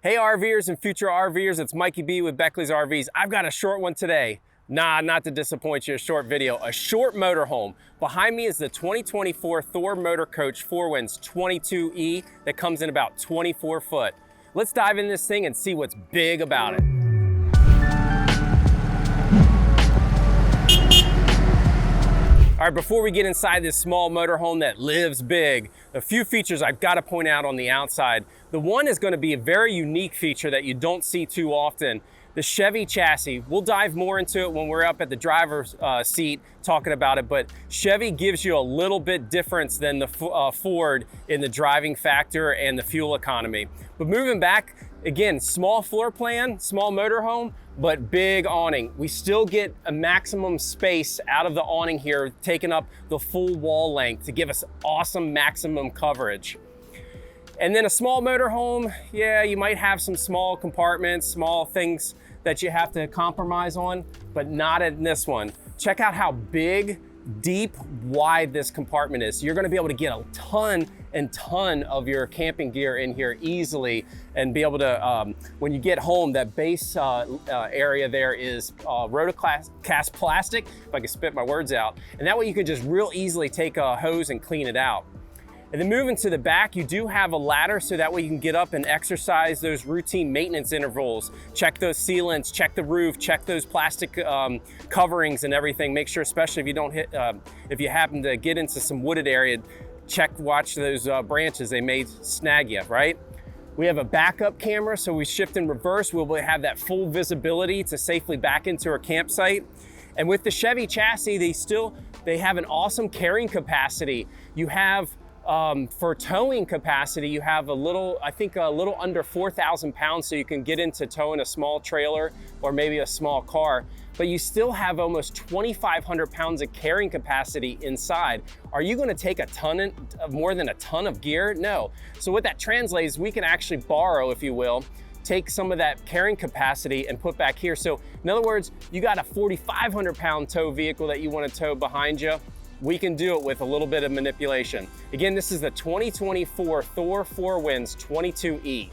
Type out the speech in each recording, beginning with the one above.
Hey RVers and future RVers, it's Mikey B with Beckley's RVs. I've got a short one today. Nah, not to disappoint you, a short video, a short motorhome. Behind me is the 2024 Thor Motor Coach 4 Winds 22E that comes in about 24 foot. Let's dive in this thing and see what's big about it. All right, before we get inside this small motorhome that lives big, a few features I've got to point out on the outside. The one is going to be a very unique feature that you don't see too often. The Chevy chassis. We'll dive more into it when we're up at the driver's seat talking about it, but Chevy gives you a little bit difference than the Ford in the driving factor and the fuel economy. But moving back, again, small floor plan, small motorhome, but big awning. We still get a maximum space out of the awning here, taking up the full wall length to give us awesome maximum coverage. And then a small motorhome, yeah, you might have some small compartments, small things that you have to compromise on, but not in this one. Check out how big, deep, wide this compartment is. You're gonna be able to get a ton of your camping gear in here easily and be able to, when you get home, that base area there is rotocast plastic, if I can spit my words out, and that way you can just real easily take a hose and clean it out. And then moving to the back, you do have a ladder so that way you can get up and exercise those routine maintenance intervals. Check those sealants, check the roof, check those plastic coverings and everything. Make sure, especially if you don't hit, if you happen to get into some wooded area, watch those branches, they may snag you, right? We have a backup camera, so we shift in reverse. We'll have that full visibility to safely back into our campsite. And with the Chevy chassis, they have an awesome carrying capacity. You have, for towing capacity, you have I think a little under 4,000 pounds, so you can get into towing a small trailer or maybe a small car, but you still have almost 2,500 pounds of carrying capacity inside. Are you gonna take more than a ton of gear? No. So what that translates, we can actually borrow, if you will, take some of that carrying capacity and put back here. So in other words, you got a 4,500 pound tow vehicle that you wanna tow behind you. We can do it with a little bit of manipulation. Again, this is the 2024 Thor 4 Winds 22E.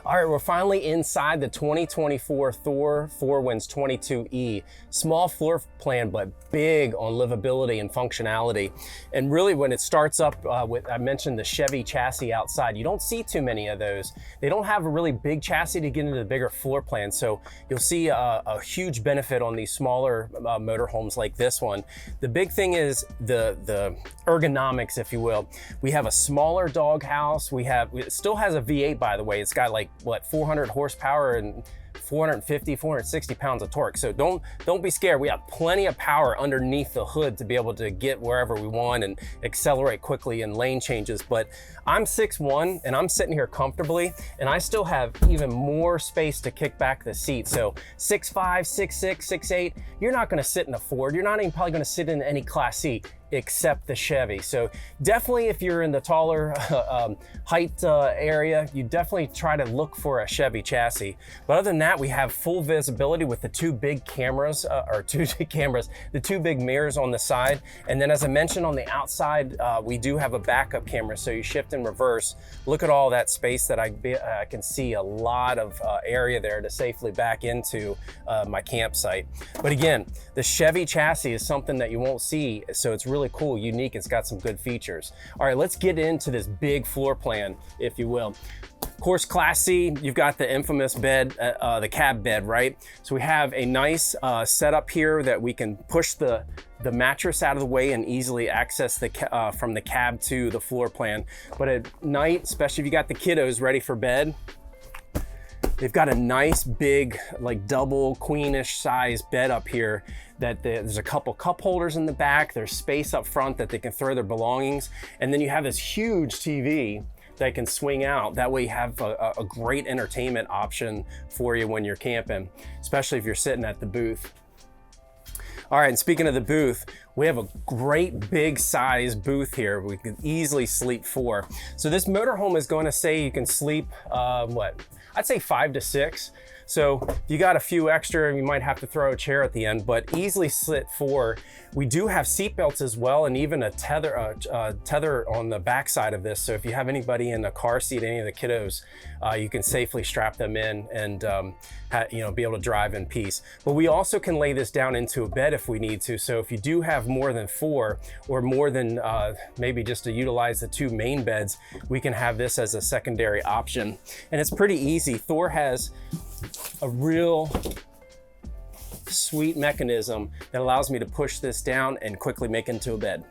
All right, we're finally inside the 2024 Thor 4 Winds 22E. Small floor plan, but big on livability and functionality. And really when it starts up I mentioned the Chevy chassis outside, you don't see too many of those. They don't have a really big chassis to get into the bigger floor plan. So you'll see a huge benefit on these smaller motorhomes like this one. The big thing is the ergonomics, if you will. We have a smaller doghouse. It still has a V8, by the way. It's got like, what, 400 horsepower and 450, 460 pounds of torque. So don't be scared. We have plenty of power underneath the hood to be able to get wherever we want and accelerate quickly in lane changes. But I'm 6'1" and I'm sitting here comfortably, and I still have even more space to kick back the seat. So 6'5", 6'6", 6'8", you're not gonna sit in a Ford. You're not even probably gonna sit in any Class C except the Chevy. So definitely if you're in the taller height area, you definitely try to look for a Chevy chassis. But other than that, we have full visibility with the two big cameras, the two big mirrors on the side. And then as I mentioned on the outside, we do have a backup camera. So you shift in reverse, look at all that space that I can see a lot of area there to safely back into my campsite. But again, the Chevy chassis is something that you won't see. So it's really cool, unique, it's got some good features. All right, let's get into this big floor plan, if you will. Of course, Class C, you've got the infamous bed, the cab bed, right? So we have a nice setup here that we can push the mattress out of the way and easily access from the cab to the floor plan. But at night, especially if you got the kiddos ready for bed, they've got a nice big, like double queenish size bed up here that there's a couple cup holders in the back. There's space up front that they can throw their belongings. And then you have this huge TV that can swing out. That way you have a great entertainment option for you when you're camping, especially if you're sitting at the booth. All right, and speaking of the booth, We have a great big size booth here. We can easily sleep 4. So this motorhome is going to say you can sleep, I'd say 5 to 6. So if you got a few extra, you might have to throw a chair at the end, but easily sit 4. We do have seat belts as well, and even a tether on the back side of this. So if you have anybody in a car seat, any of the kiddos, you can safely strap them in and be able to drive in peace. But we also can lay this down into a bed if we need to. So if you do have more than 4 or more than maybe just to utilize the 2 main beds, we can have this as a secondary option. And it's pretty easy. Thor has a real sweet mechanism that allows me to push this down and quickly make into a bed.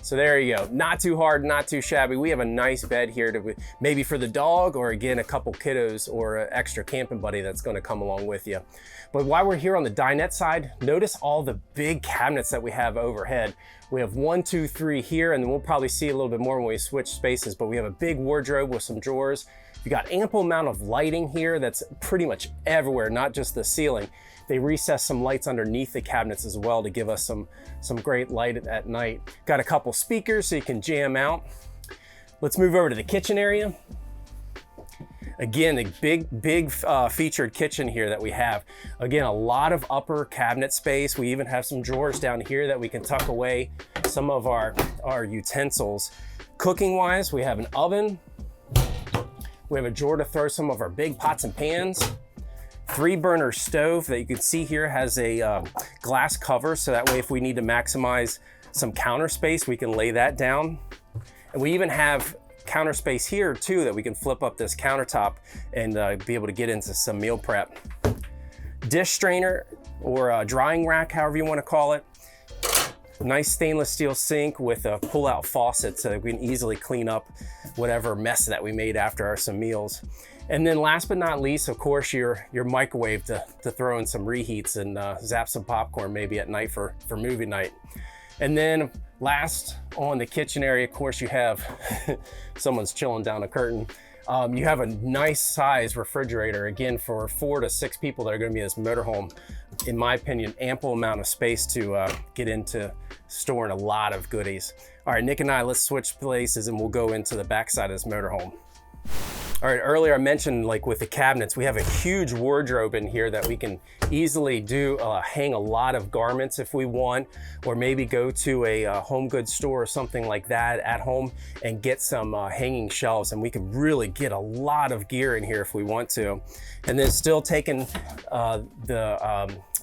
So there you go, not too hard, not too shabby. We have a nice bed here to maybe for the dog, or again, a couple kiddos or an extra camping buddy that's gonna come along with you. But while we're here on the dinette side, notice all the big cabinets that we have overhead. We have 1, 2, 3 here, and then we'll probably see a little bit more when we switch spaces, but we have a big wardrobe with some drawers. You got ample amount of lighting here that's pretty much everywhere, not just the ceiling. They recess some lights underneath the cabinets as well to give us some great light at night. Got a couple speakers so you can jam out. Let's move over to the kitchen area. Again, a big featured kitchen here that we have. Again, a lot of upper cabinet space. We even have some drawers down here that we can tuck away some of our utensils. Cooking wise, we have an oven. We have a drawer to throw some of our big pots and pans. 3-burner stove that you can see here has a glass cover, so that way if we need to maximize some counter space, we can lay that down. And we even have counter space here too that we can flip up this countertop and be able to get into some meal prep. Dish strainer or a drying rack, however you want to call it. Nice stainless steel sink with a pull-out faucet so that we can easily clean up whatever mess that we made after some meals. And then last but not least, of course, your microwave to throw in some reheats and zap some popcorn maybe at night for movie night. And then last on the kitchen area, of course, you have, someone's chilling down a curtain. You have a nice size refrigerator, again, for 4 to 6 people that are gonna be in this motorhome. In my opinion, ample amount of space to get into storing a lot of goodies. All right, Nick and I, let's switch places and we'll go into the backside of this motorhome. All right, earlier I mentioned, like with the cabinets, we have a huge wardrobe in here that we can easily hang a lot of garments if we want, or maybe go to a home goods store or something like that at home and get some hanging shelves, and we can really get a lot of gear in here if we want to. And then still taking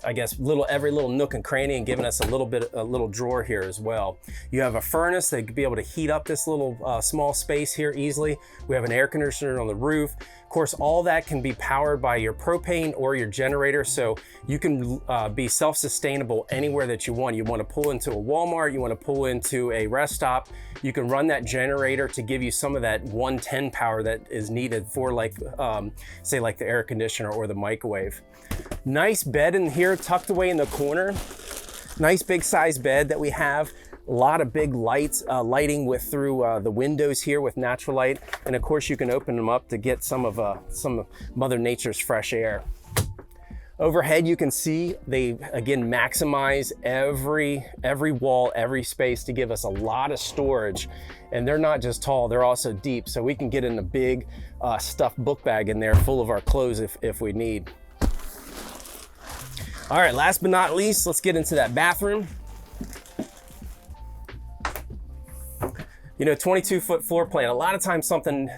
I guess every little nook and cranny and giving us a little drawer here as well. You have a furnace that could be able to heat up this little small space here easily. We have an air conditioner on the roof. Of course, all that can be powered by your propane or your generator, so you can be self-sustainable anywhere that you want. You want to pull into a Walmart, you want to pull into a rest stop, you can run that generator to give you some of that 110 power that is needed for say like the air conditioner or the microwave. Nice bed in here tucked away in the corner. Nice big size bed that we have. A lot of big lights, lighting through the windows here with natural light. And of course you can open them up to get some of Mother Nature's fresh air. Overhead, you can see they again maximize every wall, every space to give us a lot of storage. And they're not just tall, they're also deep. So we can get in a big stuffed book bag in there full of our clothes if we need. All right, last but not least, let's get into that bathroom. You know, 22-foot floor plan, a lot of times something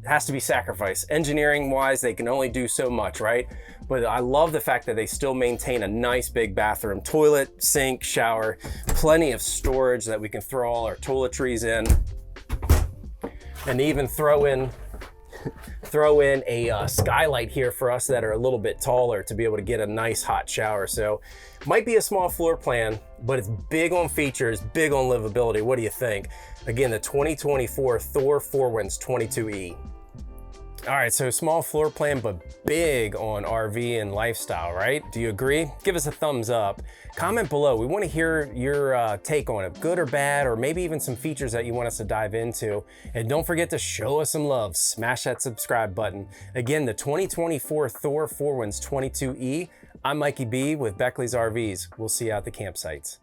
has to be sacrificed. Engineering wise, they can only do so much, right? But I love the fact that they still maintain a nice big bathroom, toilet, sink, shower, plenty of storage that we can throw all our toiletries in, and even throw in a skylight here for us that are a little bit taller to be able to get a nice hot shower. So might be a small floor plan, but it's big on features, big on livability. What do you think? Again, the 2024 Thor 4Winds 22E. All right, so small floor plan, but big on RV and lifestyle, right? Do you agree? Give us a thumbs up. Comment below. We want to hear your take on it, good or bad, or maybe even some features that you want us to dive into. And don't forget to show us some love. Smash that subscribe button. Again, the 2024 Thor 4Winds 22E. I'm Mikey B with Beckley's RVs. We'll see you at the campsites.